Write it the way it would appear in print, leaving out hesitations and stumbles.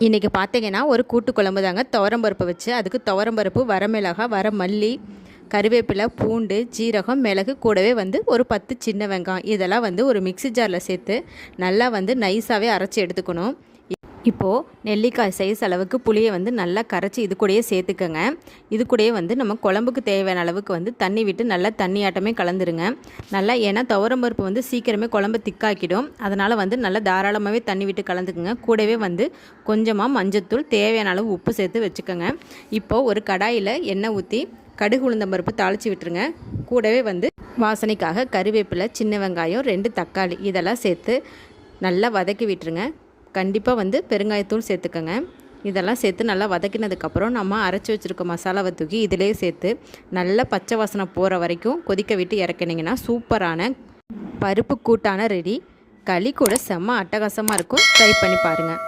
இன்றைக்கி பார்த்தீங்கன்னா ஒரு கூட்டு குழம்பு தாங்க. துவரம்பருப்பு வச்சு அதுக்கு துவரம்பருப்பு, வரமிளகாய், வரமல்லி, கருவேப்பிலை, பூண்டு, ஜீரகம், மிளகு, கூடவே ஒரு 10 சின்ன வெங்காயம் இதெல்லாம் ஒரு மிக்ஸி ஜாரில் சேர்த்து நல்லா நைஸாகவே அரைச்சி எடுத்துக்கணும். இப்போது நெல்லிக்காய் சைஸ் அளவுக்கு புளியை நல்லா கரைச்சி இது கூடயே சேர்த்துக்கங்க. இது கூடயே நம்ம குழம்புக்கு தேவையான அளவுக்கு தண்ணி விட்டு நல்லா தண்ணியாட்டமே கலந்துருங்க. நல்லா ஏன்னா துவரம்பருப்பு சீக்கிரமே குழம்பு திக்காக்கிடும். அதனால் நல்லா தாராளமாகவே தண்ணி விட்டு கலந்துக்குங்க. கூடவே கொஞ்சமாக மஞ்சத்தூள், தேவையான அளவு உப்பு சேர்த்து வச்சுக்கோங்க. இப்போது ஒரு கடாயில் எண்ணெய் ஊற்றி கடுகு உளுந்தம்பருப்பு தாளித்து விட்டுருங்க. கூடவே வாசனைக்காக கருவேப்பிலை, சின்ன வெங்காயம், 2 தக்காளி இதெல்லாம் சேர்த்து நல்லா வதக்கி விட்டுருங்க. கண்டிப்பாக பெருங்காயத்தூள் சேர்த்துக்கோங்க. இதெல்லாம் சேர்த்து நல்லா வதக்கினதுக்கப்புறம் நம்ம அரைச்சி வச்சுருக்க மசாலாவை தூக்கி இதிலே சேர்த்து நல்லா பச்சை வாசனை போகிற வரைக்கும் கொதிக்க விட்டு இறக்கினீங்கன்னா சூப்பரான பருப்பு கூட்டான ரெடி. களி கூட செம்ம அட்டகாசமாக இருக்கும். ட்ரை பண்ணி பாருங்கள்.